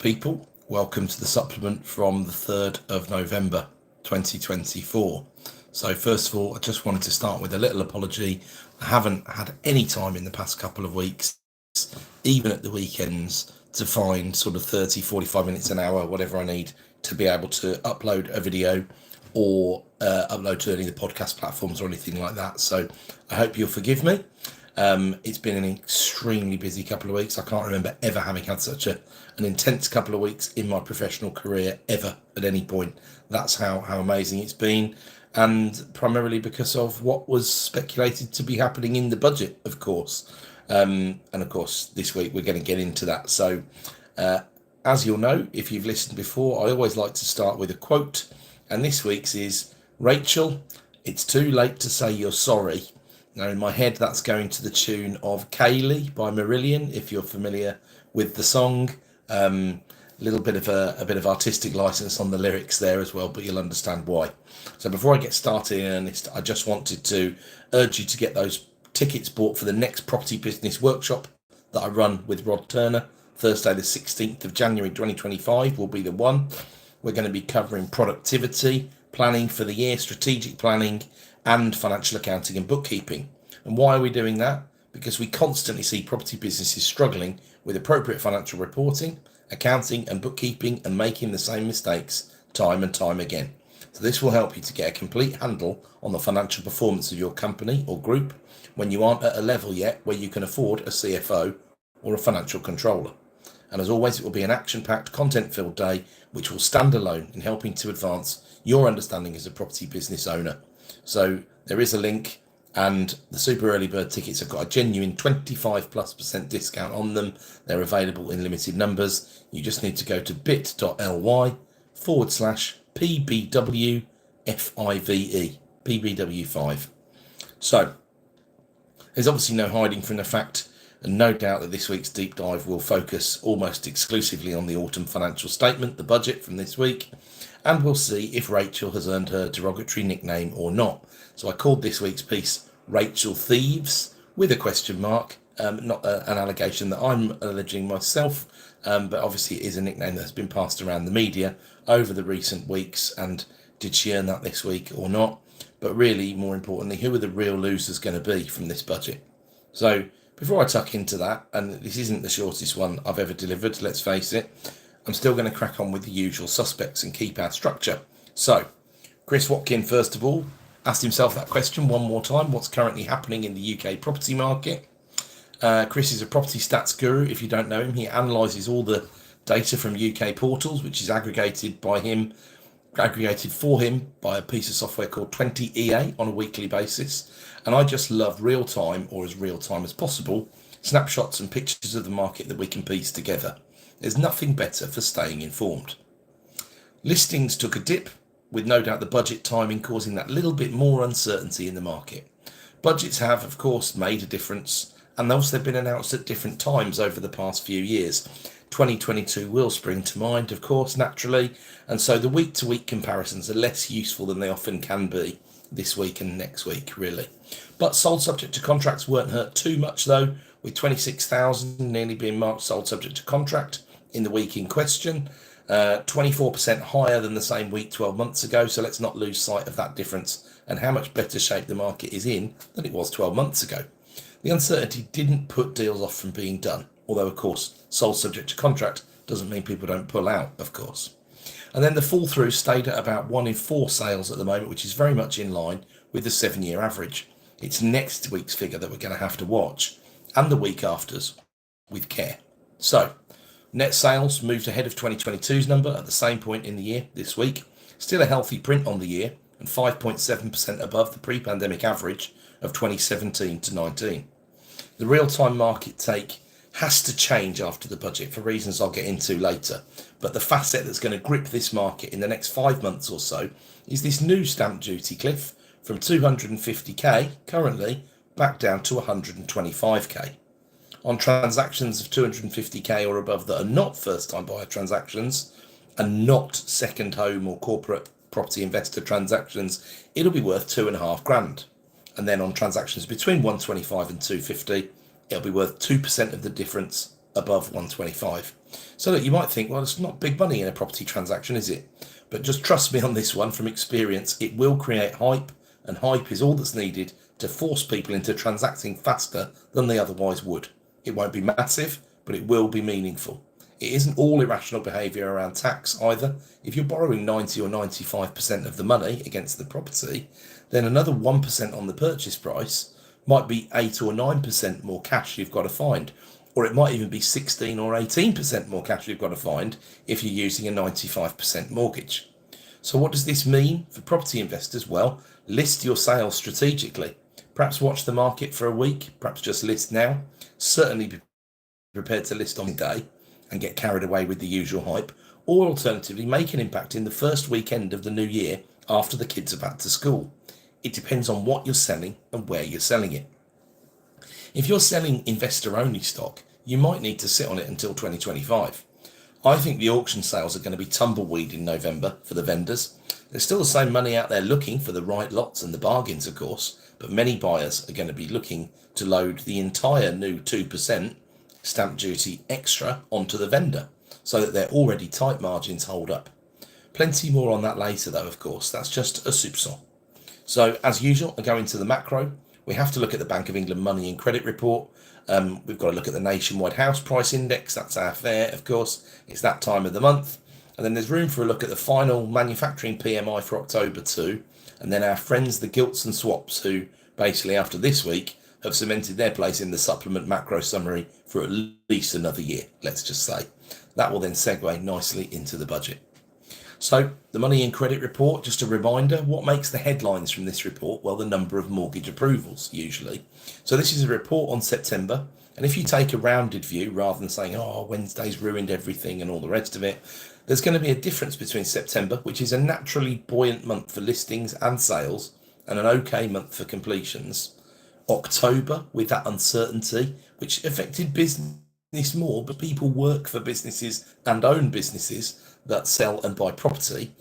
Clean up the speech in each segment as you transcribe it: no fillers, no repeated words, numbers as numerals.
people. Welcome to the supplement from the 3rd of November 2024. So first of all, I just wanted to start with a little apology. I haven't had any time in the past couple of weeks, even at the weekends, to find sort of 30, 45 minutes, an hour, whatever I need to be able to upload a video or upload to any of the podcast platforms or anything like that. So I hope you'll forgive me. It's been an extremely busy couple of weeks. I can't remember ever having had such an intense couple of weeks in my professional career ever at any point. That's how amazing it's been, and primarily because of what was speculated to be happening in the budget, of course. And of course, this week we're going to get into that. So as you'll know, if you've listened before, I always like to start with a quote, and this week's is, "Rachel, it's too late to say you're sorry." Now, in my head, that's going to the tune of Kaylee by Marillion, if you're familiar with the song. A little bit of a bit of artistic license on the lyrics there as well, but you'll understand why. So before I get started in earnest, I just wanted to urge you to get those tickets bought for the next property business workshop that I run with Rod Turner. Thursday, the 16th of January 2025 will be the one. We're going to be covering productivity, planning for the year, strategic planning, and financial accounting and bookkeeping. And why are we doing that? Because we constantly see property businesses struggling with appropriate financial reporting, accounting and bookkeeping, and making the same mistakes time and time again. So this will help you to get a complete handle on the financial performance of your company or group when you aren't at a level yet where you can afford a CFO or a financial controller. And as always, it will be an action-packed, content-filled day which will stand alone in helping to advance your understanding as a property business owner. So there is a link, and the super early bird tickets have got a genuine 25+% discount on them. They're available in limited numbers. You just need to go to bit.ly/PBWFIVE, PBW5. So there's obviously no hiding from the fact, and no doubt that this week's deep dive will focus almost exclusively on the autumn financial statement, the budget from this week. And we'll see if Rachel has earned her derogatory nickname or not. So I called this week's piece Rachel Thieves with a question mark, not an allegation that I'm alleging myself, but obviously it is a nickname that has been passed around the media over the recent weeks. And did she earn that this week or not? But really, more importantly, who are the real losers going to be from this budget? So before I tuck into that, and this isn't the shortest one I've ever delivered, let's face it, I'm still going to crack on with the usual suspects and keep our structure. So, Chris Watkin, first of all, asked himself that question one more time. What's currently happening in the UK property market? Chris is a property stats guru. If you don't know him, he analyses all the data from UK portals, which is aggregated for him by a piece of software called 20EA on a weekly basis. And I just love real-time, or as real-time as possible, snapshots and pictures of the market that we can piece together. There's nothing better for staying informed. Listings took a dip, with no doubt the budget timing causing that little bit more uncertainty in the market. Budgets have, of course, made a difference, and those have been announced at different times over the past few years. 2022 will spring to mind, of course, naturally, and so the week-to-week comparisons are less useful than they often can be this week and next week, really. But sold subject to contracts weren't hurt too much, though, with 26,000 nearly being marked sold subject to contract in the week in question, 24% higher than the same week 12 months ago. So let's not lose sight of that difference and how much better shape the market is in than it was 12 months ago. The uncertainty didn't put deals off from being done, although of course sold subject to contract doesn't mean people don't pull out, of course. And then the fall through stayed at about 1 in 4 sales at the moment, which is very much in line with the 7-year average. It's next week's figure that we're going to have to watch, and the week after's, with care. So net sales moved ahead of 2022's number at the same point in the year this week. Still a healthy print on the year, and 5.7% above the pre-pandemic average of 2017 to 19. The real-time market take has to change after the budget for reasons I'll get into later. But the facet that's going to grip this market in the next 5 months or so is this new stamp duty cliff from 250k currently back down to 125k. On transactions of 250k or above that are not first-time buyer transactions and not second home or corporate property investor transactions, it'll be worth 2.5 grand. And then on transactions between 125 and 250, it'll be worth 2% of the difference above 125. So look, you might think, well, it's not big money in a property transaction, is it? But just trust me on this one, from experience, it will create hype, and hype is all that's needed to force people into transacting faster than they otherwise would. It won't be massive, but it will be meaningful. It isn't all irrational behaviour around tax either. If you're borrowing 90 or 95% of the money against the property, then another 1% on the purchase price might be 8 or 9% more cash you've got to find. Or it might even be 16 or 18% more cash you've got to find if you're using a 95% mortgage. So what does this mean for property investors? Well, list your sales strategically. Perhaps watch the market for a week, perhaps just list now. Certainly be prepared to list on the day and get carried away with the usual hype. Or alternatively, make an impact in the first weekend of the new year after the kids are back to school. It depends on what you're selling and where you're selling it. If you're selling investor-only stock, you might need to sit on it until 2025. I think the auction sales are going to be tumbleweed in November for the vendors. There's still the same money out there looking for the right lots and the bargains, of course, but many buyers are going to be looking to load the entire new 2% stamp duty extra onto the vendor so that their already tight margins hold up. Plenty more on that later though, of course. That's just a soupçon. So as usual, I go into the macro. We have to look at the Bank of England Money and Credit Report. We've got to look at the nationwide house price index. That's our fare, of course. It's that time of the month. And then there's room for a look at the final Manufacturing PMI for October too. And then our friends, the gilts and swaps, who basically after this week have cemented their place in the supplement macro summary for at least another year, let's just say. That will then segue nicely into the budget. So the Money and Credit Report, just a reminder, what makes the headlines from this report? Well, the number of mortgage approvals, usually. So this is a report on September. And if you take a rounded view, rather than saying, oh, Wednesday's ruined everything and all the rest of it, there's going to be a difference between September, which is a naturally buoyant month for listings and sales, and an okay month for completions. October, with that uncertainty, which affected business more, but people work for businesses and own businesses that sell and buy property.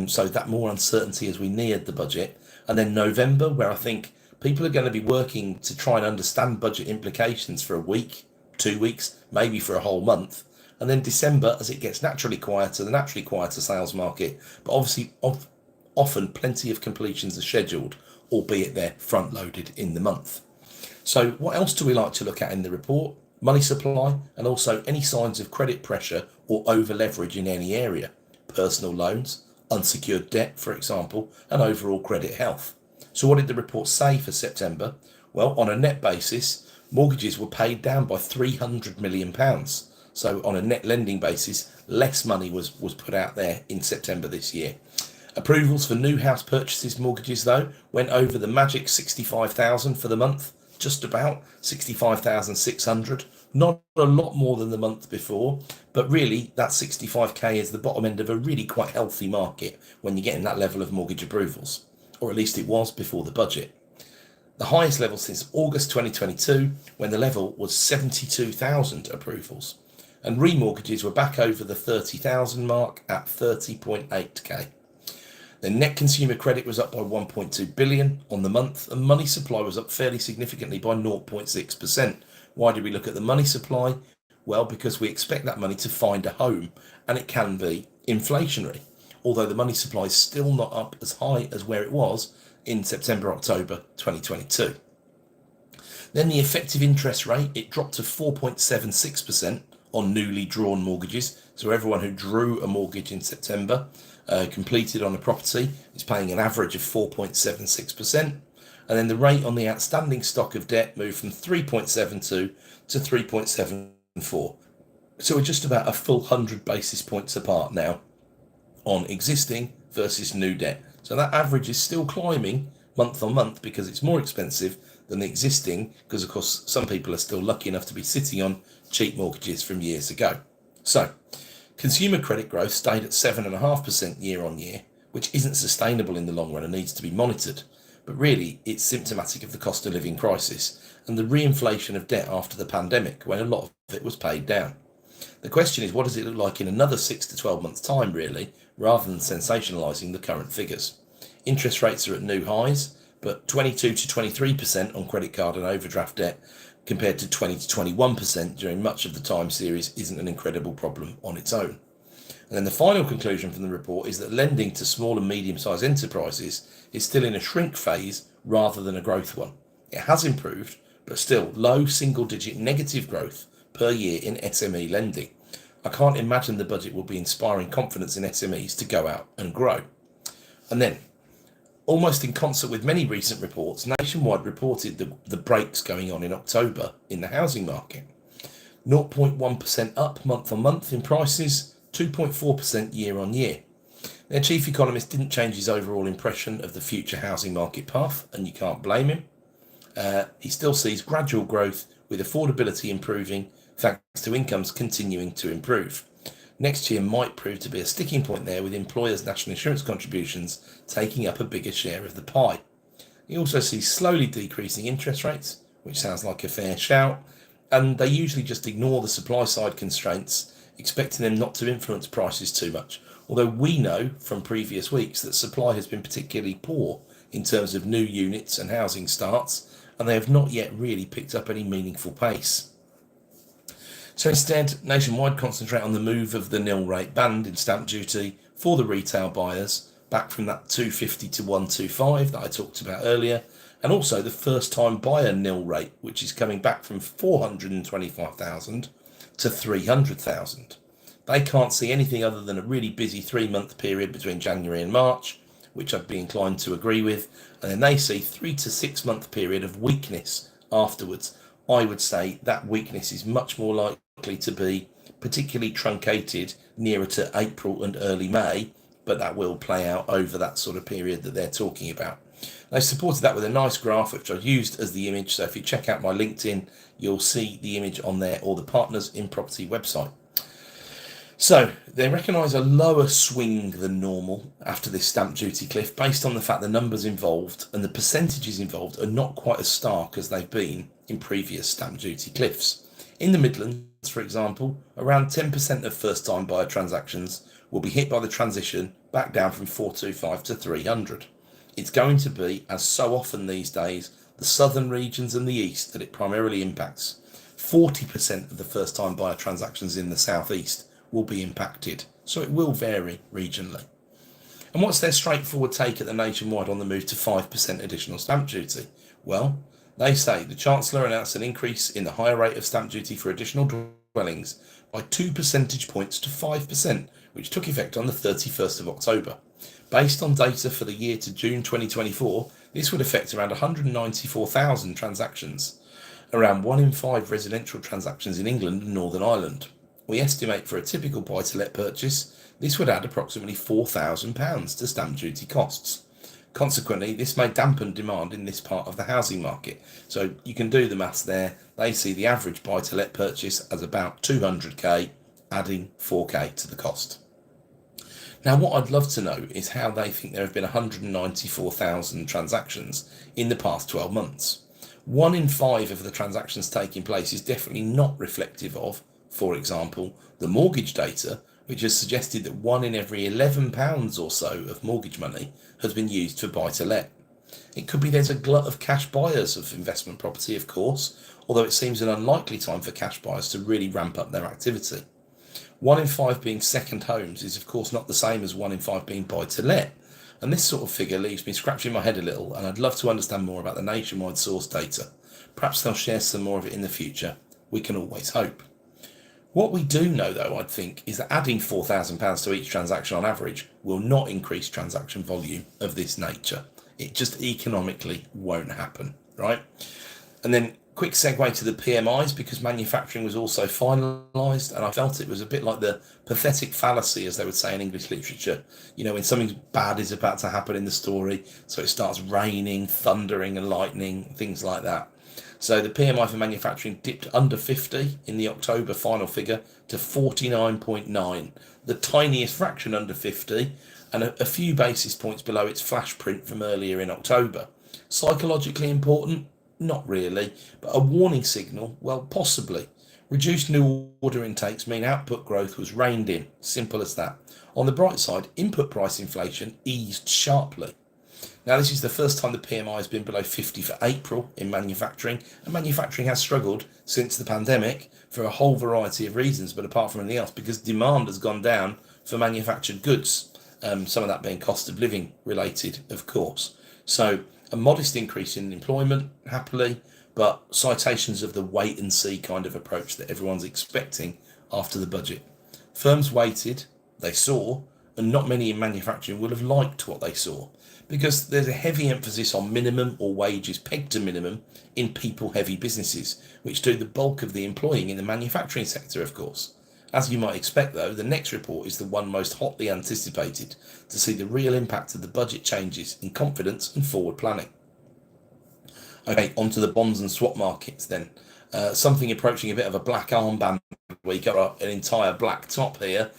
So that more uncertainty as we neared the budget. And then November, where I think people are going to be working to try and understand budget implications for a week, 2 weeks, maybe for a whole month. And then December, as it gets naturally quieter, the naturally quieter sales market, but obviously often plenty of completions are scheduled, albeit they're front loaded in the month. So what else do we like to look at in the report? Money supply, and also any signs of credit pressure or over leverage in any area. Personal loans, unsecured debt, for example, and overall credit health. So what did the report say for September? Well, on a net basis, mortgages were paid down by £300 million. So on a net lending basis, less money was put out there in September this year. Approvals for new house purchases mortgages, though, went over the magic 65,000 for the month. Just about 65,600, not a lot more than the month before, but really that 65k is the bottom end of a really quite healthy market when you're getting that level of mortgage approvals, or at least it was before the budget. The highest level since August 2022, when the level was 72,000 approvals, and remortgages were back over the 30,000 mark at 30.8k. The net consumer credit was up by 1.2 billion on the month, and money supply was up fairly significantly by 0.6%. Why did we look at the money supply? Well, because we expect that money to find a home, and it can be inflationary, although the money supply is still not up as high as where it was in September, October 2022. Then the effective interest rate, it dropped to 4.76% on newly drawn mortgages. So everyone who drew a mortgage in September completed on a property is paying an average of 4.76%. And then the rate on the outstanding stock of debt moved from 3.72 to 3.74. So we're just about a full 100 basis points apart now on existing versus new debt. So that average is still climbing month on month because it's more expensive than the existing, because of course some people are still lucky enough to be sitting on cheap mortgages from years ago. So consumer credit growth stayed at 7.5% year on year, which isn't sustainable in the long run and needs to be monitored. But really, it's symptomatic of the cost of living crisis and the reinflation of debt after the pandemic, when a lot of it was paid down. The question is, what does it look like in another 6 to 12 months' time, really, rather than sensationalising the current figures? Interest rates are at new highs, but 22 to 23% on credit card and overdraft debt compared to 20 to 21% during much of the time series isn't an incredible problem on its own. And then the final conclusion from the report is that lending to small and medium-sized enterprises is still in a shrink phase rather than a growth one. It has improved, but still low single-digit negative growth per year in SME lending. I can't imagine the budget will be inspiring confidence in SMEs to go out and grow. And then, almost in concert with many recent reports, Nationwide reported the breaks going on in October in the housing market. 0.1% up month on month in prices, 2.4% year on year. Their chief economist didn't change his overall impression of the future housing market path, and you can't blame him. He still sees gradual growth with affordability improving thanks to incomes continuing to improve. Next year might prove to be a sticking point there, with employers' national insurance contributions taking up a bigger share of the pie. He also sees slowly decreasing interest rates, which sounds like a fair shout, and they usually just ignore the supply side constraints, expecting them not to influence prices too much. Although we know from previous weeks that supply has been particularly poor in terms of new units and housing starts, and they have not yet really picked up any meaningful pace. So instead, Nationwide concentrate on the move of the nil rate band in stamp duty for the retail buyers, back from that 250 to 125 that I talked about earlier, and also the first time buyer nil rate, which is coming back from 425,000 to 300,000. They can't see anything other than a really busy 3-month period between January and March, which I'd be inclined to agree with, and then they see 3 to 6 month period of weakness afterwards. I would say that weakness is much more likely to be particularly truncated nearer to April and early May, but that will play out over that sort of period that they're talking about. They supported that with a nice graph, which I've used as the image. So if you check out my LinkedIn, you'll see the image on there, or the Partners in Property website. So they recognise a lower swing than normal after this stamp duty cliff, based on the fact the numbers involved and the percentages involved are not quite as stark as they've been in previous stamp duty cliffs. In the Midlands, for example, around 10% of first-time buyer transactions will be hit by the transition back down from 425 to 300. It's going to be, as so often these days, the southern regions and the east that it primarily impacts. 40% of the first-time buyer transactions in the southeast will be impacted, so it will vary regionally. And what's their straightforward take at the Nationwide on the move to 5% additional stamp duty? Well, they say the Chancellor announced an increase in the higher rate of stamp duty for additional dwellings by 2 percentage points to 5%, which took effect on the 31st of October. Based on data for the year to June 2024, this would affect around 194,000 transactions, around 1 in 5 residential transactions in England and Northern Ireland. We estimate for a typical buy-to-let purchase, this would add approximately £4,000 to stamp duty costs. Consequently, this may dampen demand in this part of the housing market. So you can do the maths there. They see the average buy-to-let purchase as about 200k, adding 4k to the cost. Now, what I'd love to know is how they think there have been 194,000 transactions in the past 12 months. 1 in 5 of the transactions taking place is definitely not reflective of, for example, the mortgage data, which has suggested that 1 in every £11 or so of mortgage money has been used for buy-to-let. It could be there's a glut of cash buyers of investment property, of course, although it seems an unlikely time for cash buyers to really ramp up their activity. 1 in 5 being second homes is, of course, not the same as 1 in 5 being buy-to-let. And this sort of figure leaves me scratching my head a little, and I'd love to understand more about the Nationwide source data. Perhaps they'll share some more of it in the future. We can always hope. What we do know, though, I think, is that adding £4,000 to each transaction on average will not increase transaction volume of this nature. It just economically won't happen, right? And then quick segue to the PMIs, because manufacturing was also finalised, and I felt it was a bit like the pathetic fallacy, as they would say in English literature. You know, when something bad is about to happen in the story, so it starts raining, thundering and lightning, things like that. So the PMI for manufacturing dipped under 50 in the October final figure to 49.9, the tiniest fraction under 50, and a few basis points below its flash print from earlier in October. Psychologically important? Not really, but a warning signal? Well, possibly. Reduced new order intakes mean output growth was reined in, simple as that. On the bright side, input price inflation eased sharply. Now, this is the first time the PMI has been below 50 for April in manufacturing, and manufacturing has struggled since the pandemic for a whole variety of reasons, but apart from anything else, because demand has gone down for manufactured goods, some of that being cost of living related, of course. So a modest increase in employment, happily, but citations of the wait and see kind of approach that everyone's expecting after the budget. Firms waited, they saw, and not many in manufacturing will have liked what they saw, because there's a heavy emphasis on minimum or wages pegged to minimum in people-heavy businesses, which do the bulk of the employing in the manufacturing sector, of course. As you might expect, though, the next report is the one most hotly anticipated to see the real impact of the budget changes in confidence and forward planning. Okay, onto the bonds and swap markets then. Something approaching a bit of a black armband week, got an entire black top here.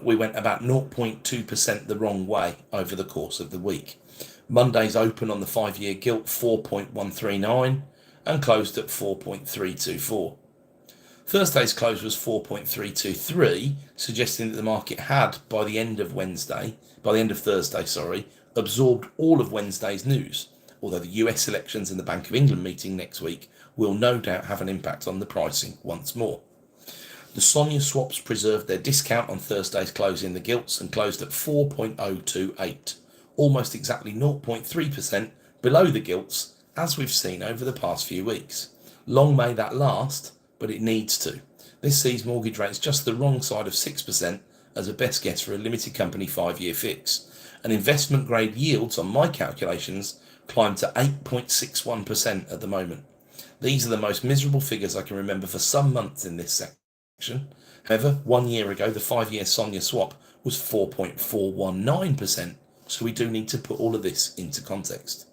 We went about 0.2% the wrong way over the course of the week. Monday's open on the 5-year gilt 4.139 and closed at 4.324. Thursday's close was 4.323, suggesting that the market had, by the end of Thursday, absorbed all of Wednesday's news, although the US elections and the Bank of England meeting next week will no doubt have an impact on the pricing once more. The SONIA swaps preserved their discount on Thursday's close in the gilts and closed at 4.028, almost exactly 0.3% below the gilts, as we've seen over the past few weeks. Long may that last, but it needs to. This sees mortgage rates just the wrong side of 6% as a best guess for a limited company 5-year fix. And investment grade yields, on my calculations, climbed to 8.61% at the moment. These are the most miserable figures I can remember for some months in this section. However, 1 year ago, the 5-year SONIA swap was 4.419%, so we do need to put all of this into context.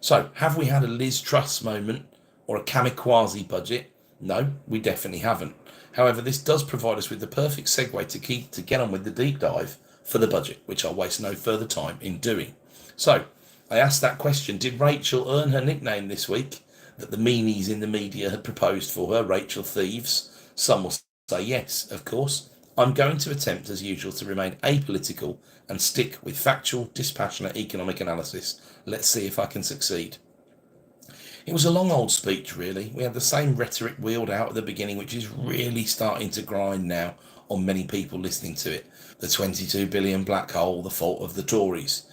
So, have we had a Liz Truss moment or a kamikaze budget? No, we definitely haven't. However, this does provide us with the perfect segue to get on with the deep dive for the budget, which I'll waste no further time in doing. So, I asked that question, did Rachel earn her nickname this week that the meanies in the media had proposed for her, Rachel Thieves? Some will say yes, of course. I'm going to attempt, as usual, to remain apolitical and stick with factual, dispassionate economic analysis. Let's see if I can succeed. It was a long old speech, really. We had the same rhetoric wheeled out at the beginning, which is really starting to grind now on many people listening to it. The 22 billion black hole, the fault of the Tories.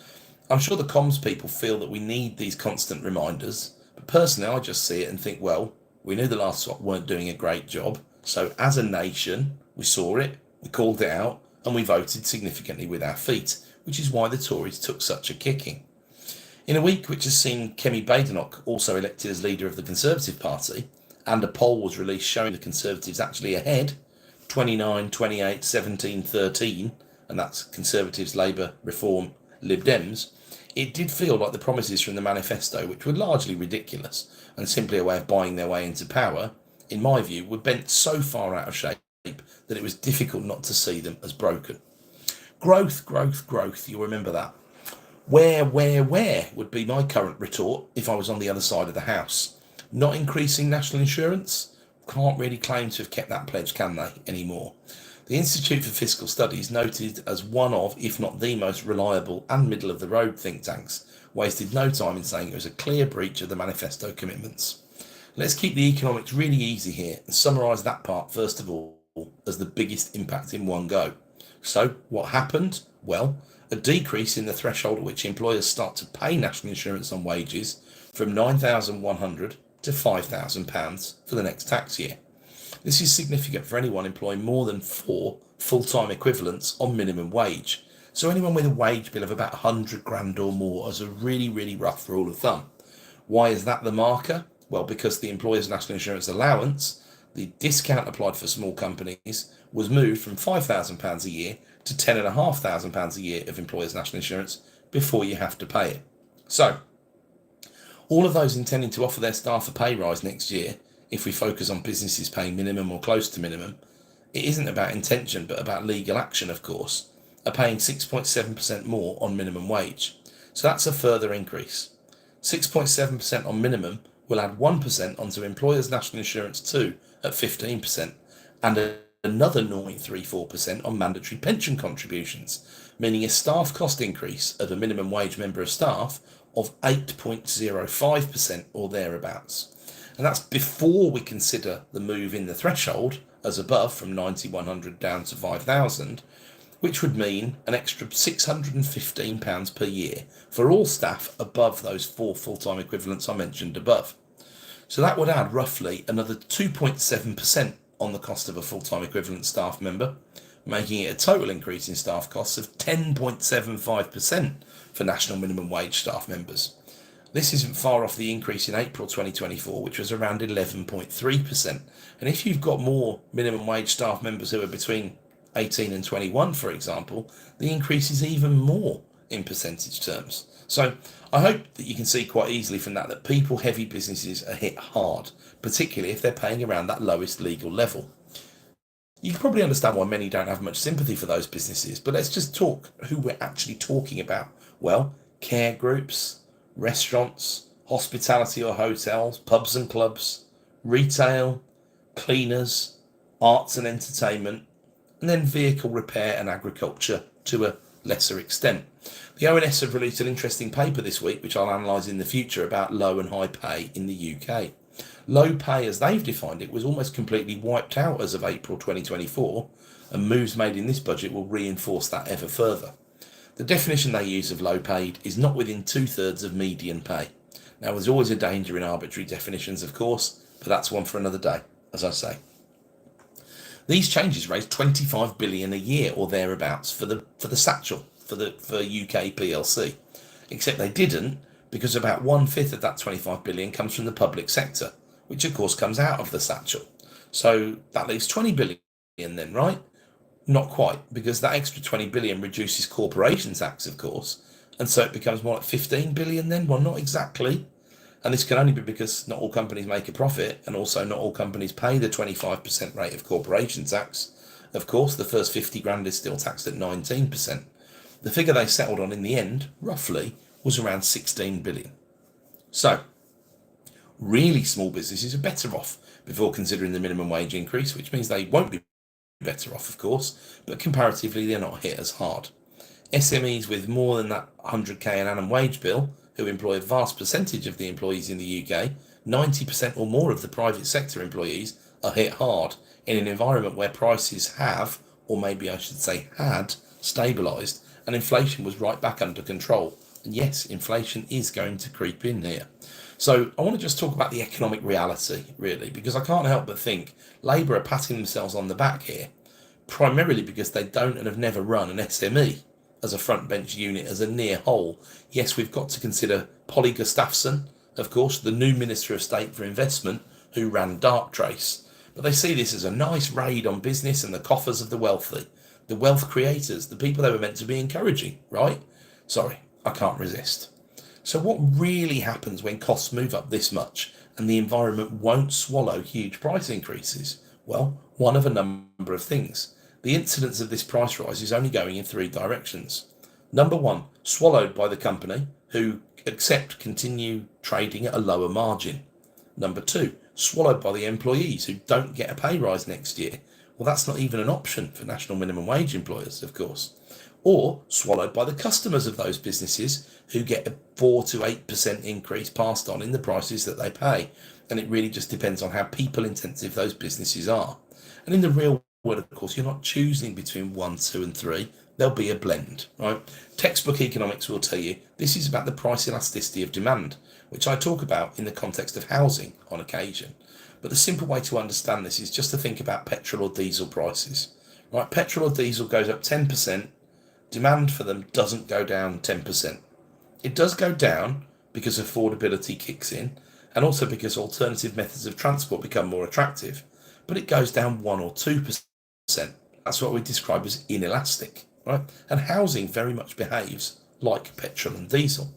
I'm sure the comms people feel that we need these constant reminders, but personally I just see it and think, well, we knew the last swap weren't doing a great job, so as a nation, we saw it, we called it out, and we voted significantly with our feet, which is why the Tories took such a kicking. In a week which has seen Kemi Badenoch also elected as leader of the Conservative Party, and a poll was released showing the Conservatives actually ahead, 29, 28, 17, 13, and that's Conservatives, Labour, Reform, Lib Dems, it did feel like the promises from the manifesto, which were largely ridiculous and simply a way of buying their way into power, in my view, were bent so far out of shape that it was difficult not to see them as broken. Growth, growth, growth, you'll remember that. Where would be my current retort if I was on the other side of the house. Not increasing national insurance? Can't really claim to have kept that pledge, can they, anymore? The Institute for Fiscal Studies, noted as one of, if not the most reliable and middle-of-the-road think tanks, wasted no time in saying it was a clear breach of the manifesto commitments. Let's keep the economics really easy here and summarise that part first of all as the biggest impact in one go. So, what happened? Well, a decrease in the threshold at which employers start to pay national insurance on wages from £9,100 to £5,000 for the next tax year. This is significant for anyone employing more than 4 full-time equivalents on minimum wage. So anyone with a wage bill of about 100 grand or more as a really, really rough rule of thumb. Why is that the marker? Well, because the employer's national insurance allowance, the discount applied for small companies, was moved from £5,000 a year to £10,500 a year of employers' national insurance before you have to pay it. So, all of those intending to offer their staff a pay rise next year, if we focus on businesses paying minimum or close to minimum, it isn't about intention but about legal action, of course, are paying 6.7% more on minimum wage. So that's a further increase. 6.7% on minimum will add 1% onto employers' national insurance too at 15%, and another 0.34% on mandatory pension contributions, meaning a staff cost increase of a minimum wage member of staff of 8.05% or thereabouts. And that's before we consider the move in the threshold, as above, from 9,100 down to 5,000, which would mean an extra £615 per year for all staff above those 4 full-time equivalents I mentioned above. So that would add roughly another 2.7% on the cost of a full-time equivalent staff member, making it a total increase in staff costs of 10.75% for national minimum wage staff members. This isn't far off the increase in April 2024, which was around 11.3%. And if you've got more minimum wage staff members who are between 18 and 21, for example, the increase is even more in percentage terms. So I hope that you can see quite easily from that people-heavy businesses are hit hard, particularly if they're paying around that lowest legal level. You can probably understand why many don't have much sympathy for those businesses, but let's just talk who we're actually talking about. Well, care groups, restaurants, hospitality or hotels, pubs and clubs, retail, cleaners, arts and entertainment, and then vehicle repair and agriculture to a lesser extent. The ONS have released an interesting paper this week, which I'll analyse in the future, about low and high pay in the UK. Low pay, as they've defined it, was almost completely wiped out as of April 2024, and moves made in this budget will reinforce that ever further. The definition they use of low paid is not within 2/3 of median pay. Now, there's always a danger in arbitrary definitions, of course, but that's one for another day, as I say. These changes raise 25 billion a year or thereabouts for the satchel for UK PLC, except they didn't, because about 1/5 of that 25 billion comes from the public sector, which of course comes out of the satchel. So that leaves 20 billion then, right? Not quite, because that extra 20 billion reduces corporation tax, of course, and so it becomes more like 15 billion then. Well, not exactly. And this can only be because not all companies make a profit, and also not all companies pay the 25% rate of corporation tax. Of course, the first 50 grand is still taxed at 19%. The figure they settled on in the end, roughly, was around 16 billion. So, really small businesses are better off before considering the minimum wage increase, which means they won't be better off, of course, but comparatively they're not hit as hard. SMEs with more than that 100k an annum wage bill, who employ a vast percentage of the employees in the UK, 90% or more of the private sector employees, are hit hard in an environment where prices have, or maybe I should say had, stabilised, and inflation was right back under control. And yes, inflation is going to creep in here. So I want to just talk about the economic reality, really, because I can't help but think Labour are patting themselves on the back here, primarily because they don't and have never run an SME as a front bench unit, as a near whole. Yes, we've got to consider Polly Gustafsson, of course, the new Minister of State for Investment, who ran Darktrace. But they see this as a nice raid on business and the coffers of the wealthy, the wealth creators, the people they were meant to be encouraging, right? Sorry, I can't resist. So what really happens when costs move up this much and the environment won't swallow huge price increases? Well, one of a number of things. The incidence of this price rise is only going in 3 directions. Number 1, swallowed by the company, who accept continue trading at a lower margin. Number 2, swallowed by the employees, who don't get a pay rise next year. Well, that's not even an option for national minimum wage employers, of course. Or swallowed by the customers of those businesses, who get a 4 to 8% increase passed on in the prices that they pay. And it really just depends on how people intensive those businesses are. And in the real world, of course, you're not choosing between 1, 2 and 3. There'll be a blend, right? Textbook economics will tell you this is about the price elasticity of demand, which I talk about in the context of housing on occasion. But the simple way to understand this is just to think about petrol or diesel prices, right? Petrol or diesel goes up 10%, demand for them doesn't go down 10%. It does go down because affordability kicks in, and also because alternative methods of transport become more attractive, but it goes down 1 or 2%. That's what we describe as inelastic, right? And housing very much behaves like petrol and diesel,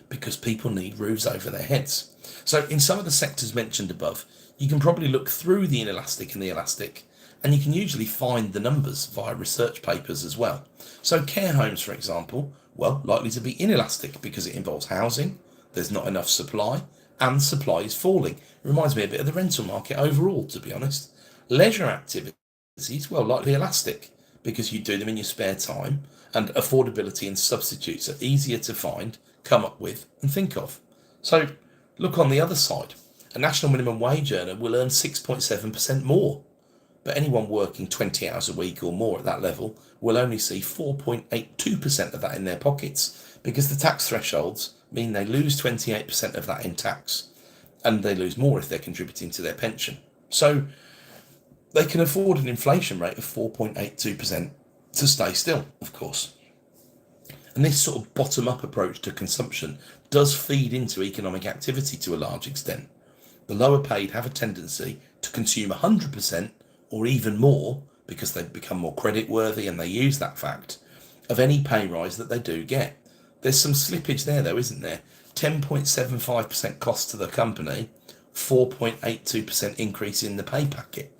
because people need roofs over their heads. So in some of the sectors mentioned above, you can probably look through the inelastic and the elastic, and you can usually find the numbers via research papers as well. So care homes, for example, well, likely to be inelastic because it involves housing, there's not enough supply, and supply is falling. It reminds me a bit of the rental market overall, to be honest. Leisure activities, well, likely elastic because you do them in your spare time, and affordability and substitutes are easier to find, come up with and think of. So look on the other side. A national minimum wage earner will earn 6.7% more, but anyone working 20 hours a week or more at that level will only see 4.82% of that in their pockets, because the tax thresholds mean they lose 28% of that in tax, and they lose more if they're contributing to their pension. So they can afford an inflation rate of 4.82% to stay still, of course. And this sort of bottom-up approach to consumption does feed into economic activity to a large extent. The lower paid have a tendency to consume 100% or even more, because they've become more creditworthy and they use that fact, of any pay rise that they do get. There's some slippage there though, isn't there? 10.75% cost to the company, 4.82% increase in the pay packet.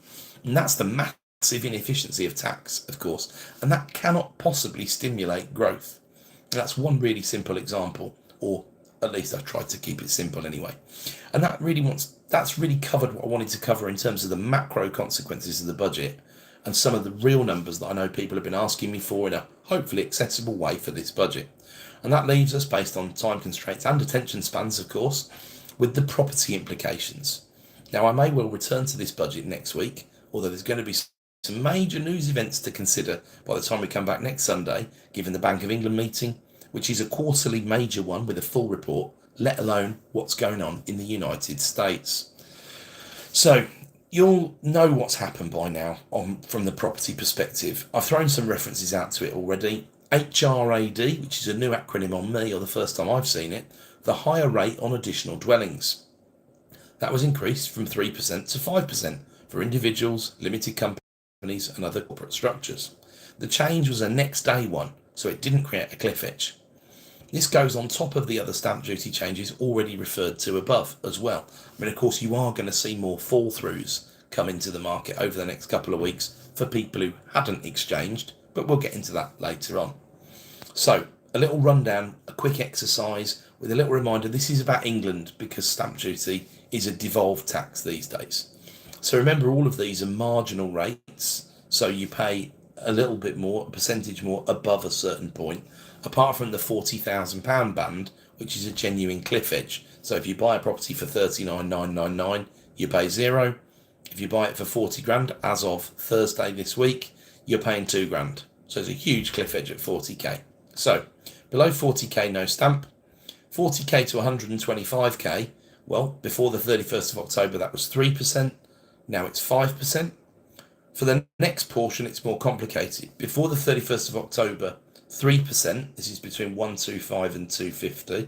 And that's the massive inefficiency of tax, of course, and that cannot possibly stimulate growth. And that's one really simple example, or at least I've tried to keep it simple anyway. And that's really covered what I wanted to cover in terms of the macro consequences of the budget and some of the real numbers that I know people have been asking me for in a hopefully accessible way for this budget. And that leaves us, based on time constraints and attention spans, of course, with the property implications. Now, I may well return to this budget next week, although there's going to be some major news events to consider by the time we come back next Sunday, given the Bank of England meeting, which is a quarterly major one with a full report, let alone what's going on in the United States. So you'll know what's happened by now from the property perspective. I've thrown some references out to it already. HRAD, which is a new acronym on me, or the first time I've seen it, the higher rate on additional dwellings. That was increased from 3% to 5% for individuals, limited companies and other corporate structures. The change was a next day one, so it didn't create a cliff edge. This goes on top of the other stamp duty changes already referred to above as well. I mean, of course, you are going to see more fall throughs come into the market over the next couple of weeks for people who hadn't exchanged, but we'll get into that later on. So a little rundown, a quick exercise with a little reminder, this is about England because stamp duty is a devolved tax these days. So remember, all of these are marginal rates, so you pay a little bit more, a percentage more above a certain point, apart from the £40,000 band, which is a genuine cliff edge. So if you buy a property for $39,999, you pay zero. If you buy it for 40 grand, as of Thursday this week, you're paying £2,000. So it's a huge cliff edge at 40k. So below 40k, no stamp. 40k to 125k, well, before the 31st of October, that was 3%. Now it's 5%. For the next portion, it's more complicated. Before the 31st of October, 3%. This is between 125 and 250.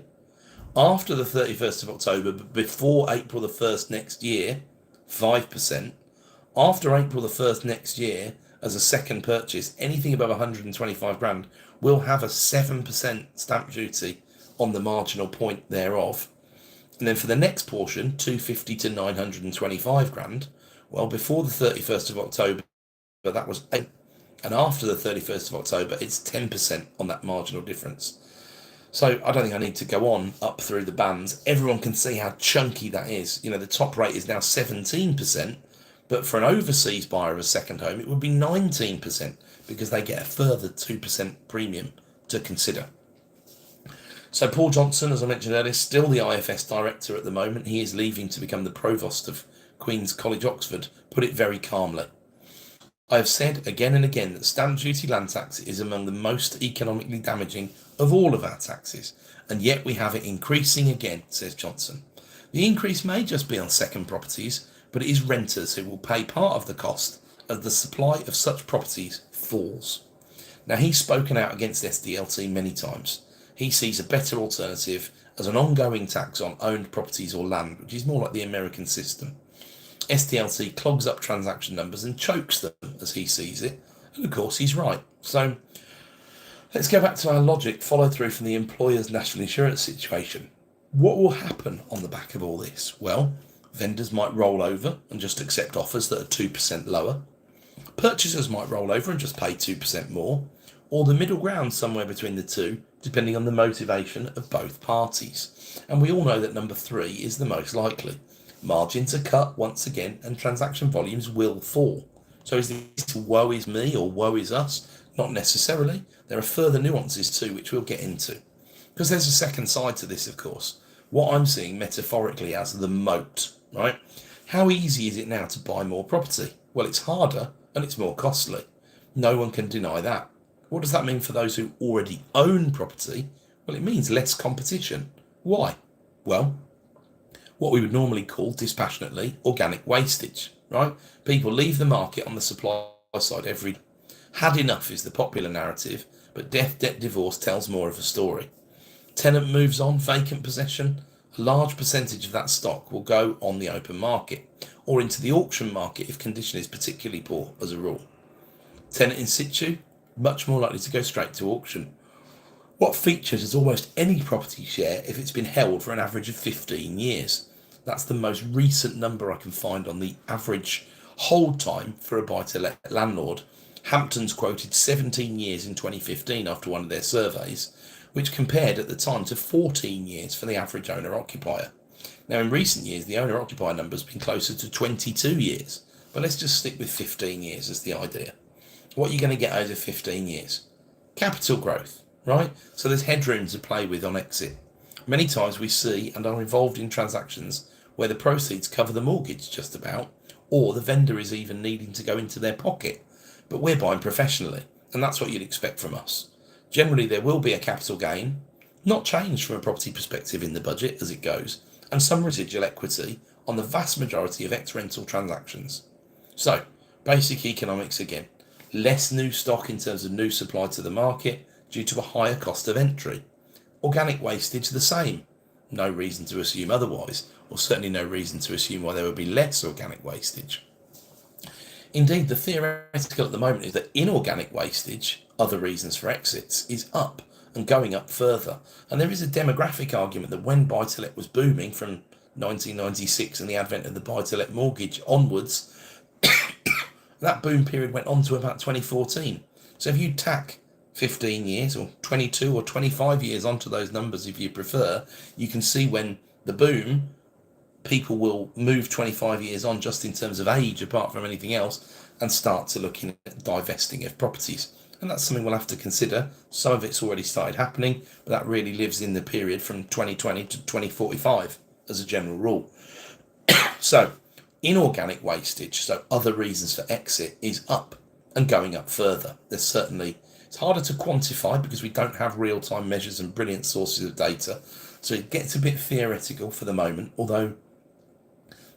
After the 31st of October, but before April the 1st next year, 5%. After April the 1st next year, as a second purchase, anything above 125 grand will have a 7% stamp duty on the marginal point thereof. And then for the next portion, 250 to 925 grand, well, before the 31st of October, that was 8%. And after the 31st of October, it's 10% on that marginal difference. So I don't think I need to go on up through the bands. Everyone can see how chunky that is. You know, the top rate is now 17%, but for an overseas buyer of a second home, it would be 19% because they get a further 2% premium to consider. So Paul Johnson, as I mentioned earlier, still the IFS director at the moment. He is leaving to become the provost of Queen's College, Oxford, put it very calmly. I have said again and again that stamp duty land tax is among the most economically damaging of all of our taxes, and yet we have it increasing again, says Johnson. The increase may just be on second properties, but it is renters who will pay part of the cost as the supply of such properties falls. Now, he's spoken out against SDLT many times. He sees a better alternative as an ongoing tax on owned properties or land, which is more like the American system. SDLT clogs up transaction numbers and chokes them, as he sees it. And of course, he's right. So let's go back to our logic, followed through from the employer's national insurance situation. What will happen on the back of all this? Well, vendors might roll over and just accept offers that are 2% lower. Purchasers might roll over and just pay 2% more, or the middle ground somewhere between the two, depending on the motivation of both parties. And we all know that number 3 is the most likely. Margins are cut once again and transaction volumes will fall. So is this woe is me or woe is us? Not necessarily. There are further nuances too, which we'll get into. Because there's a second side to this, of course. What I'm seeing metaphorically as the moat, right? How easy is it now to buy more property? Well, it's harder and it's more costly. No one can deny that. What does that mean for those who already own property? Well, it means less competition. Why? Well, what we would normally call dispassionately organic wastage, right? People leave the market on the supply side every day. Had enough is the popular narrative, but death, debt, divorce tells more of a story. Tenant moves on, vacant possession. A large percentage of that stock will go on the open market or into the auction market if condition is particularly poor as a rule. Tenant in situ, much more likely to go straight to auction. What features is almost any property share if it's been held for an average of 15 years. That's the most recent number I can find on the average hold time for a buy-to-let landlord. Hamptons quoted 17 years in 2015 after one of their surveys, which compared at the time to 14 years for the average owner-occupier. Now, in recent years, the owner-occupier number has been closer to 22 years, but let's just stick with 15 years as the idea. What are you going to get over 15 years? Capital growth, right? So there's headroom to play with on exit. Many times we see and are involved in transactions where the proceeds cover the mortgage just about, or the vendor is even needing to go into their pocket. But we're buying professionally, and that's what you'd expect from us. Generally, there will be a capital gain, not changed from a property perspective in the budget as it goes, and some residual equity on the vast majority of ex-rental transactions. So, basic economics again. Less new stock in terms of new supply to the market due to a higher cost of entry. Organic wastage the same. No reason to assume otherwise, or certainly no reason to assume why there would be less organic wastage. Indeed, the theoretical at the moment is that inorganic wastage, other reasons for exits, is up and going up further. And there is a demographic argument that when buy-to-let was booming from 1996 and the advent of the buy-to-let mortgage onwards, that boom period went on to about 2014. So if you tack 15 years or 22 or 25 years onto those numbers if you prefer, you can see when the boom, people will move 25 years on just in terms of age apart from anything else and start to looking at divesting of properties. And that's something we'll have to consider. Some of it's already started happening, but that really lives in the period from 2020 to 2045 as a general rule. So inorganic wastage, so other reasons for exit, is up and going up further. It's harder to quantify because we don't have real-time measures and brilliant sources of data. So it gets a bit theoretical for the moment, although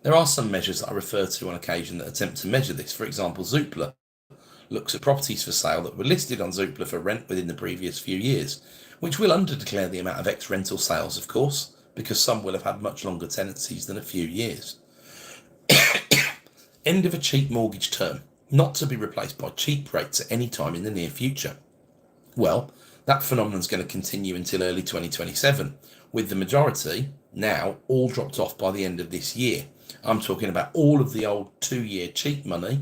there are some measures that I refer to on occasion that attempt to measure this. For example, Zoopla looks at properties for sale that were listed on Zoopla for rent within the previous few years, which will underdeclare the amount of ex-rental sales, of course, because some will have had much longer tenancies than a few years. End of a cheap mortgage term, not to be replaced by cheap rates at any time in the near future. Well, that phenomenon is going to continue until early 2027, with the majority now all dropped off by the end of this year. I'm talking about all of the old 2-year cheap money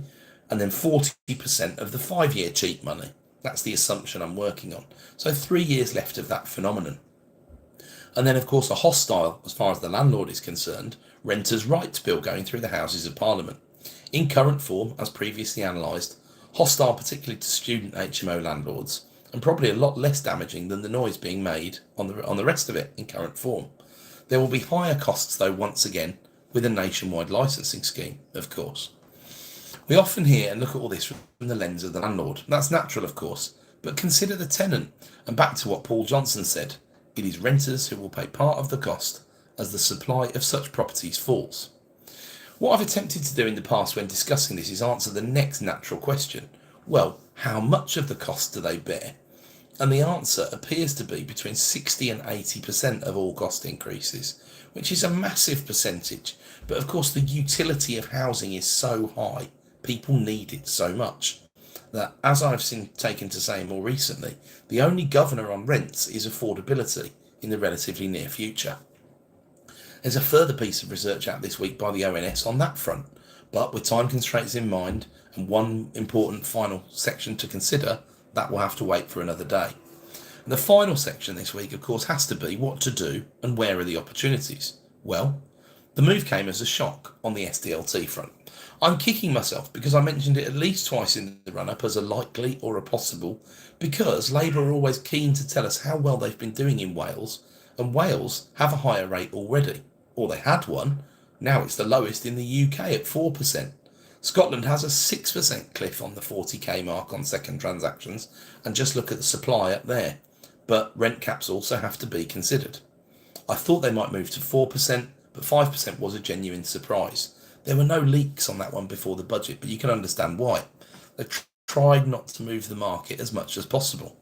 and then 40% of the 5-year cheap money. That's the assumption I'm working on. So 3 years left of that phenomenon. And then, of course, a hostile, as far as the landlord is concerned, renters' rights bill going through the Houses of Parliament. In current form, as previously analysed, hostile particularly to student HMO landlords, and probably a lot less damaging than the noise being made on the rest of it in current form. There will be higher costs, though, once again, with a nationwide licensing scheme, of course. We often hear and look at all this from the lens of the landlord. That's natural, of course, but consider the tenant. And back to what Paul Johnson said, it is renters who will pay part of the cost as the supply of such properties falls. What I've attempted to do in the past when discussing this is answer the next natural question. Well, how much of the cost do they bear? And the answer appears to be between 60 and 80% of all cost increases, which is a massive percentage. But of course, the utility of housing is so high, people need it so much, that, as I've taken to say more recently, the only governor on rents is affordability in the relatively near future. There's a further piece of research out this week by the ONS on that front, but with time constraints in mind and one important final section to consider, that will have to wait for another day. And the final section this week, of course, has to be what to do and where are the opportunities. Well, The move came as a shock on the SDLT front. I'm kicking myself because I mentioned it at least twice in the run-up as a likely or a possible, because Labour are always keen to tell us how well they've been doing in Wales, and Wales have a higher rate already, or they had one. Now it's the lowest in the UK at 4%. Scotland has a 6% cliff on the 40k mark on second transactions, and just look at the supply up there. But rent caps also have to be considered. I thought they might move to 4%, but 5% was a genuine surprise. There were no leaks on that one before the budget, but you can understand why. They tried not to move the market as much as possible.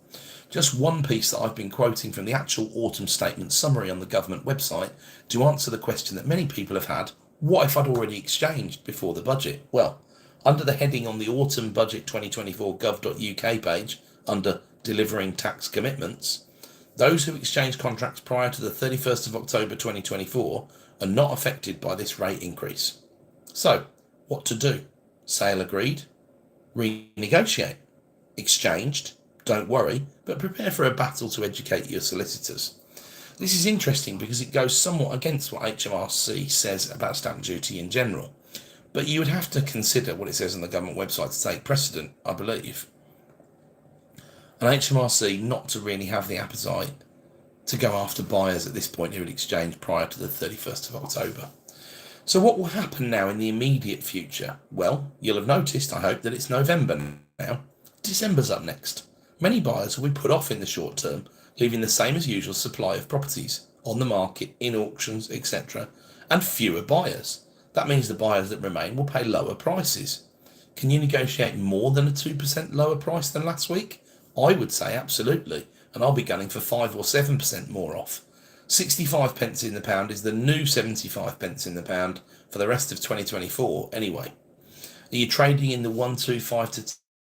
Just one piece that I've been quoting from the actual autumn statement summary on the government website to answer the question that many people have had: what if I'd already exchanged before the budget? Well, under the heading on the Autumn Budget 2024 gov.uk page, under Delivering Tax Commitments, those who exchange contracts prior to the 31st of October 2024 are not affected by this rate increase. So, what to do? Sale agreed? Renegotiate? Exchanged? Don't worry, but prepare for a battle to educate your solicitors. This is interesting because it goes somewhat against what HMRC says about stamp duty in general, but you would have to consider what it says on the government website to take precedent, I believe. And HMRC not to really have the appetite to go after buyers at this point who would exchange prior to the 31st of October. So what will happen now in the immediate future? Well, you'll have noticed, I hope, that it's November now. December's up next. Many buyers will be put off in the short term, leaving the same as usual supply of properties on the market, in auctions, etc., and fewer buyers. That means the buyers that remain will pay lower prices. Can you negotiate more than a 2% lower price than last week? I would say absolutely, and I'll be gunning for 5 or 7% more off. 65 pence in the pound is the new 75 pence in the pound for the rest of 2024 anyway. Are you trading in the 125 to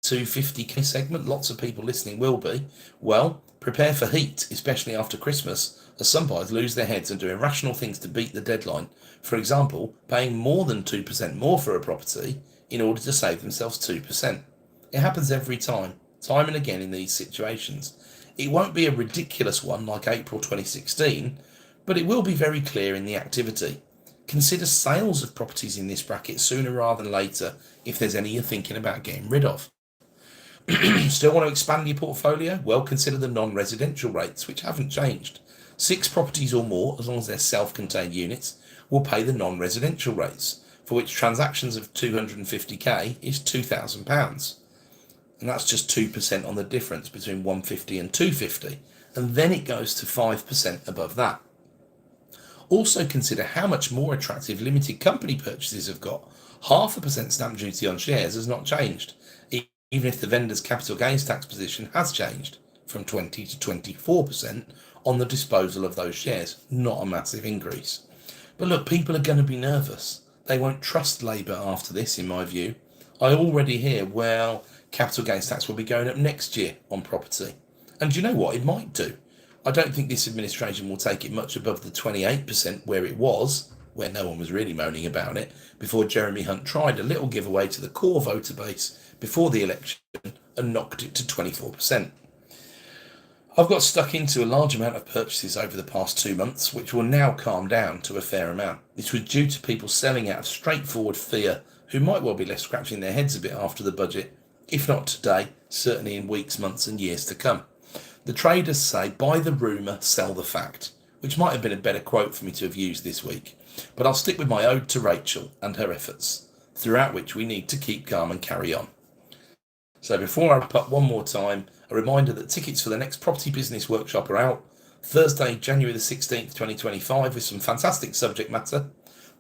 250k segment? Lots of people listening will be. Well, prepare for heat, especially after Christmas, as some buyers lose their heads and do irrational things to beat the deadline. For example, paying more than 2% more for a property in order to save themselves 2%. It happens every time and again in these situations. It won't be a ridiculous one like April 2016, but it will be very clear in the activity. Consider sales of properties in this bracket sooner rather than later if there's any you're thinking about getting rid of. Still want to expand your portfolio? Well, consider the non-residential rates, which haven't changed. 6 properties or more, as long as they're self-contained units, will pay the non-residential rates, for which transactions of 250k is £2,000. And that's just 2% on the difference between 150 and 250, and then it goes to 5% above that. Also consider how much more attractive limited company purchases have got. 0.5% stamp duty on shares has not changed, even if the vendor's capital gains tax position has changed from 20 to 24% on the disposal of those shares. Not a massive increase. But look, people are going to be nervous. They won't trust Labour after this, in my view. I already hear, well, capital gains tax will be going up next year on property. And do you know what? It might do. I don't think this administration will take it much above the 28% where it was, where no one was really moaning about it, before Jeremy Hunt tried a little giveaway to the core voter base before the election and knocked it to 24%. I've got stuck into a large amount of purchases over the past 2 months, which will now calm down to a fair amount. This was due to people selling out of straightforward fear, who might well be left scratching their heads a bit after the budget, if not today, certainly in weeks, months and years to come. The traders say, buy the rumour, sell the fact, which might have been a better quote for me to have used this week. But I'll stick with my ode to Rachel and her efforts, throughout which we need to keep calm and carry on. So before I wrap up one more time, a reminder that tickets for the next Property Business Workshop are out, Thursday, January the 16th, 2025, with some fantastic subject matter: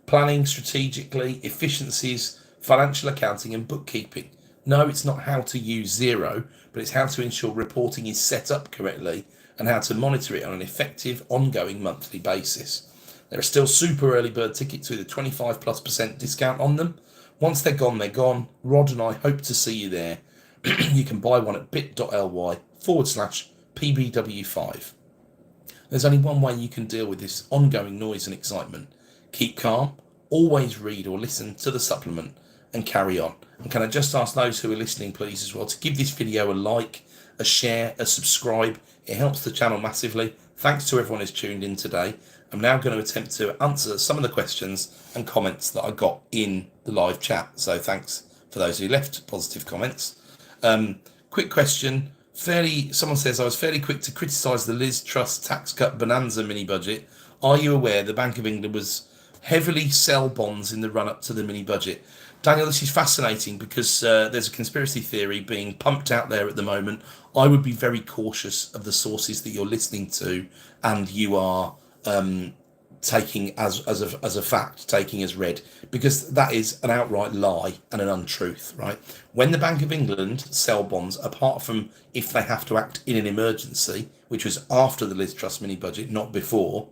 planning strategically, efficiencies, financial accounting and bookkeeping. No, it's not how to use Xero, but it's how to ensure reporting is set up correctly and how to monitor it on an effective, ongoing monthly basis. There are still super early bird tickets with a 25+% discount on them. Once they're gone, they're gone. Rod and I hope to see you there. You can buy one at bit.ly/PBW5. There's only one way you can deal with this ongoing noise and excitement. Keep calm, always read or listen to the supplement, and carry on. And can I just ask those who are listening, please, as well, to give this video a like, a share, a subscribe. It helps the channel massively. Thanks to everyone who's tuned in today. I'm now going to attempt to answer some of the questions and comments that I got in the live chat. So thanks for those who left positive comments. Quick question. Someone says, I was fairly quick to criticise the Liz Truss tax cut bonanza mini budget. Are you aware the Bank of England was heavily sell bonds in the run up to the mini budget? Daniel, this is fascinating because there's a conspiracy theory being pumped out there at the moment. I would be very cautious of the sources that you're listening to and you are taking as a fact, taking as read, because that is an outright lie and an untruth, right? When the Bank of England sell bonds, apart from if they have to act in an emergency, which was after the Liz Truss mini budget, not before,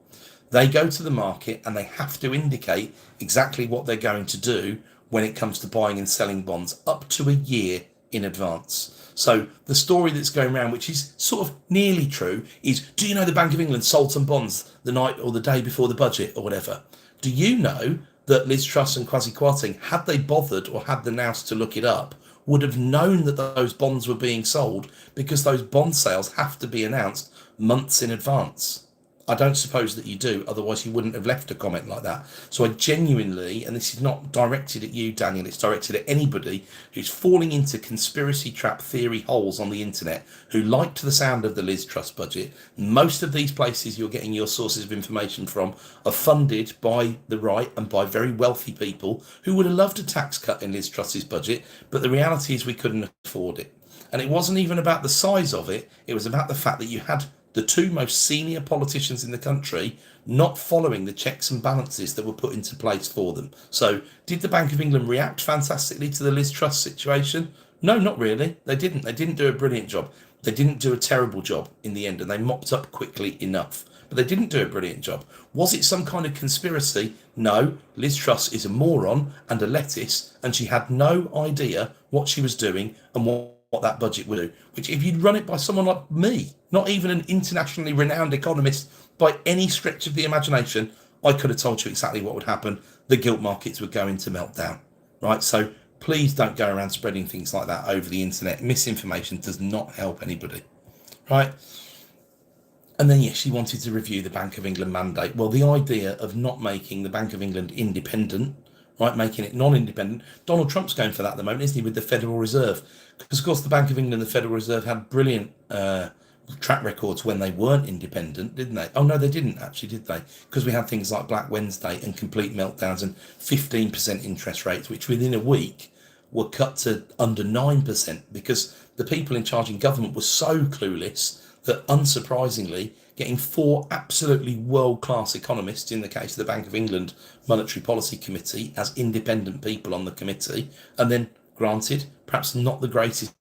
they go to the market and they have to indicate exactly what they're going to do when it comes to buying and selling bonds up to a year in advance. So the story that's going around, which is sort of nearly true, is do you know the Bank of England sold some bonds the night or the day before the budget or whatever? Do you know that Liz Truss and Kwasi Kwarteng, had they bothered or had the nous to look it up, would have known that those bonds were being sold because those bond sales have to be announced months in advance? I don't suppose that you do, otherwise you wouldn't have left a comment like that. So I genuinely, and this is not directed at you, Daniel, it's directed at anybody who's falling into conspiracy trap theory holes on the internet, who liked the sound of the Liz Truss budget. Most of these places you're getting your sources of information from are funded by the right and by very wealthy people who would have loved a tax cut in Liz Truss's budget, but the reality is we couldn't afford it. And it wasn't even about the size of it, it was about the fact that you had the two most senior politicians in the country not following the checks and balances that were put into place for them. So did the Bank of England react fantastically to the Liz Truss situation? No, not really. They didn't. They didn't do a brilliant job. They didn't do a terrible job in the end, and they mopped up quickly enough. But they didn't do a brilliant job. Was it some kind of conspiracy? No. Liz Truss is a moron and a lettuce, and she had no idea what she was doing and what that budget would do, which if you'd run it by someone like me, not even an internationally renowned economist by any stretch of the imagination, I could have told you exactly what would happen. The gilt markets would go into meltdown, right? So please don't go around spreading things like that over the internet. Misinformation does not help anybody, right? And then, yes, she wanted to review the Bank of England mandate. Well, the idea of not making the Bank of England independent, right, making it non-independent, Donald Trump's going for that at the moment, isn't he, with the Federal Reserve? Because, of course, the Bank of England and the Federal Reserve had brilliant track records when they weren't independent, didn't they? Oh, no, they didn't actually, did they? Because we had things like Black Wednesday and complete meltdowns and 15% interest rates, which within a week were cut to under 9% because the people in charge in government were so clueless that, unsurprisingly, getting four absolutely world-class economists, in the case of the Bank of England Monetary Policy Committee, as independent people on the committee, and then, granted, perhaps not the greatest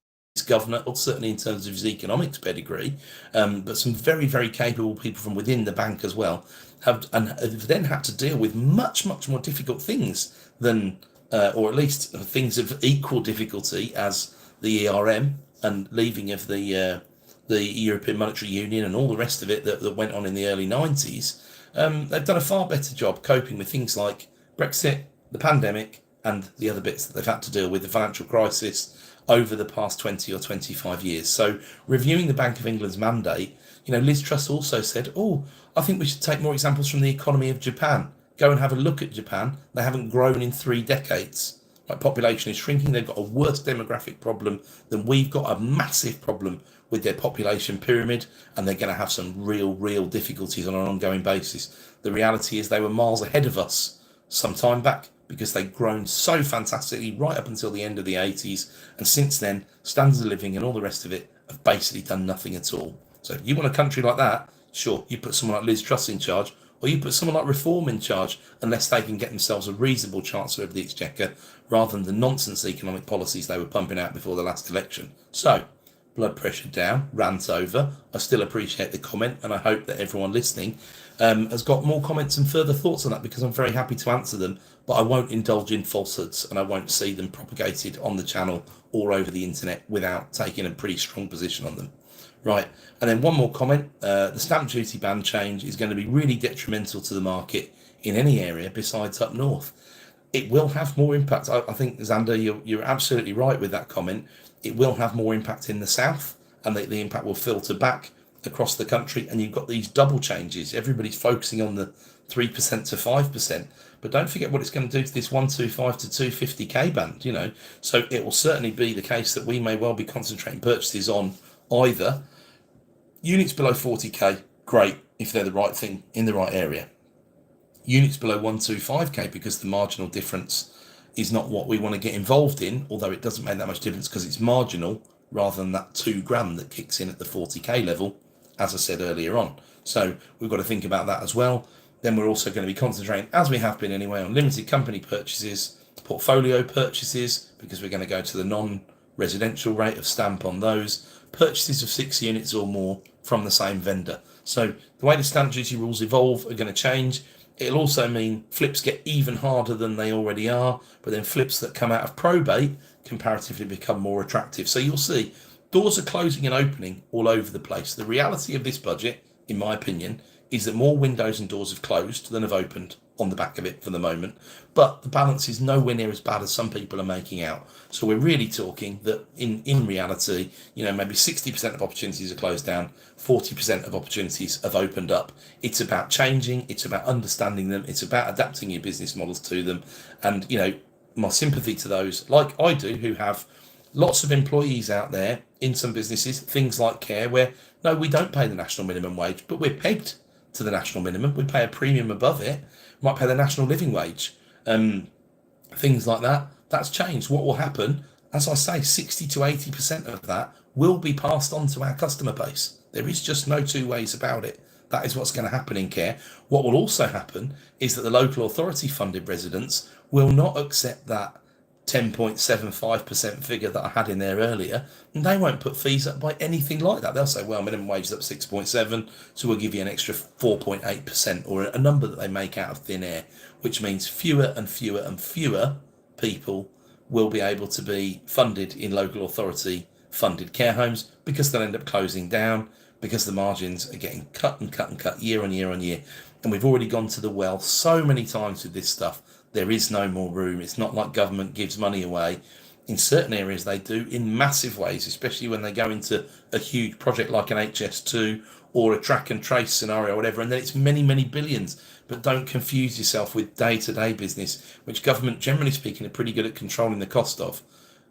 governor, or certainly in terms of his economics pedigree, but some very, very capable people from within the bank as well, have then had to deal with much, much more difficult things than, or at least things of equal difficulty as the ERM and leaving of the European Monetary Union and all the rest of it that went on in the early 90s. They've done a far better job coping with things like Brexit, the pandemic, and the other bits that they've had to deal with, the financial crisis, over the past 20 or 25 years. So reviewing the Bank of England's mandate, Liz Truss also said, I think we should take more examples from the economy of Japan. Go and have a look at Japan. They haven't grown in 3 decades. Population is shrinking. They've got a worse demographic problem than we've got, a massive problem with their population pyramid, and they're going to have some real difficulties on an ongoing basis. The reality is they were miles ahead of us some time back because they'd grown so fantastically right up until the end of the 80s, and since then, standards of living and all the rest of it have basically done nothing at all. So if you want a country like that, sure, you put someone like Liz Truss in charge, or you put someone like Reform in charge, unless they can get themselves a reasonable Chancellor of the Exchequer, rather than the nonsense economic policies they were pumping out before the last election. So, blood pressure down, rant over. I still appreciate the comment, and I hope that everyone listening has got more comments and further thoughts on that, because I'm very happy to answer them, but I won't indulge in falsehoods, and I won't see them propagated on the channel or over the internet without taking a pretty strong position on them. Right, and then one more comment. The stamp duty ban change is going to be really detrimental to the market in any area besides up north. It will have more impact. I think, Xander, you're absolutely right with that comment. It will have more impact in the south, and the impact will filter back across the country, and you've got these double changes. Everybody's focusing on the 3% to 5%, but don't forget what it's going to do to this 125 to 250k band, So it will certainly be the case that we may well be concentrating purchases on either units below 40k, great if they're the right thing in the right area. Units below 125k, because the marginal difference is not what we want to get involved in, although it doesn't make that much difference because it's marginal rather than that 2 grand that kicks in at the 40k level, as I said earlier on. So we've got to think about that as well. Then we're also going to be concentrating, as we have been anyway, on limited company purchases, portfolio purchases, because we're going to go to the non-residential rate of stamp on those, purchases of 6 units or more from the same vendor. So the way the stamp duty rules evolve are going to change. It'll also mean flips get even harder than they already are, but then flips that come out of probate comparatively become more attractive. So you'll see doors are closing and opening all over the place. The reality of this budget, in my opinion, is that more windows and doors have closed than have opened on the back of it for the moment, but the balance is nowhere near as bad as some people are making out. So we're really talking that in reality, maybe 60% of opportunities are closed down, 40% of opportunities have opened up. It's about changing, it's about understanding them, it's about adapting your business models to them. And my sympathy to those like I do who have lots of employees out there in some businesses, things like care, where no, we don't pay the national minimum wage, but we're pegged to the national minimum. We pay a premium above it. We might pay the national living wage. Things like that. That's changed. What will happen, as I say, 60 to 80% of that will be passed on to our customer base. There is just no two ways about it. That is what's going to happen in care. What will also happen is that the local authority funded residents will not accept that 10.75% figure that I had in there earlier, and they won't put fees up by anything like that. They'll say, well, minimum wage is up 6.7, so we'll give you an extra 4.8%, or a number that they make out of thin air, which means fewer and fewer and fewer people will be able to be funded in local authority funded care homes, because they'll end up closing down, because the margins are getting cut and cut and cut year on year on year. And we've already gone to the well so many times with this stuff. There is no more room. It's not like government gives money away. In certain areas they do in massive ways, especially when they go into a huge project like an HS2 or a track and trace scenario or whatever, and then it's many, many billions. But don't confuse yourself with day-to-day business, which government, generally speaking, are pretty good at controlling the cost of.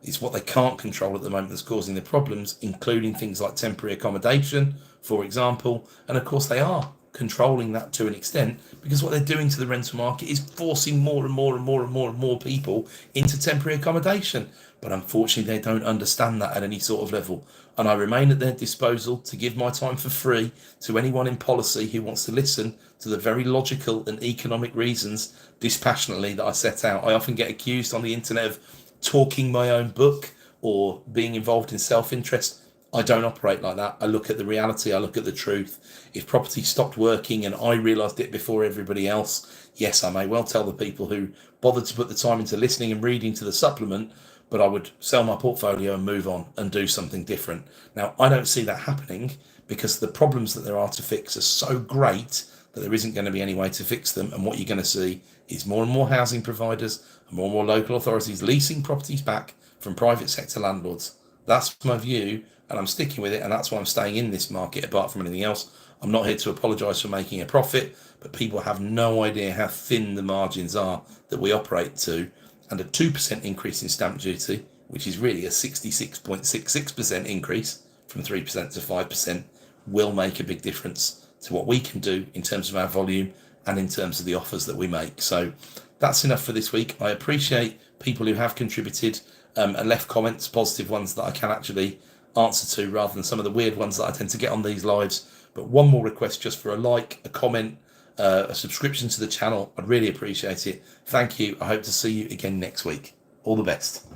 It's what they can't control at the moment that's causing the problems, including things like temporary accommodation, for example. And of course they are controlling that to an extent, because what they're doing to the rental market is forcing more and more and more and more and more people into temporary accommodation. But unfortunately they don't understand that at any sort of level, and I remain at their disposal to give my time for free to anyone in policy who wants to listen to the very logical and economic reasons dispassionately that I set out. I often get accused on the internet of talking my own book or being involved in self-interest. I don't operate like that. I look at the reality, I look at the truth. If property stopped working and I realised it before everybody else, yes, I may well tell the people who bothered to put the time into listening and reading to the supplement, but I would sell my portfolio and move on and do something different. Now, I don't see that happening, because the problems that there are to fix are so great that there isn't going to be any way to fix them. And what you're going to see is more and more housing providers and more local authorities leasing properties back from private sector landlords. That's my view, and I'm sticking with it, and that's why I'm staying in this market. Apart from anything else, I'm not here to apologise for making a profit, but people have no idea how thin the margins are that we operate to, and a 2% increase in stamp duty, which is really a 66.66% increase from 3% to 5%, will make a big difference to what we can do in terms of our volume and in terms of the offers that we make. So that's enough for this week. I appreciate people who have contributed and left comments, positive ones that I can actually answer to, rather than some of the weird ones that I tend to get on these lives. But one more request, just for a like, a comment, a subscription to the channel. I'd really appreciate it. Thank you. I hope to see you again next week. All the best.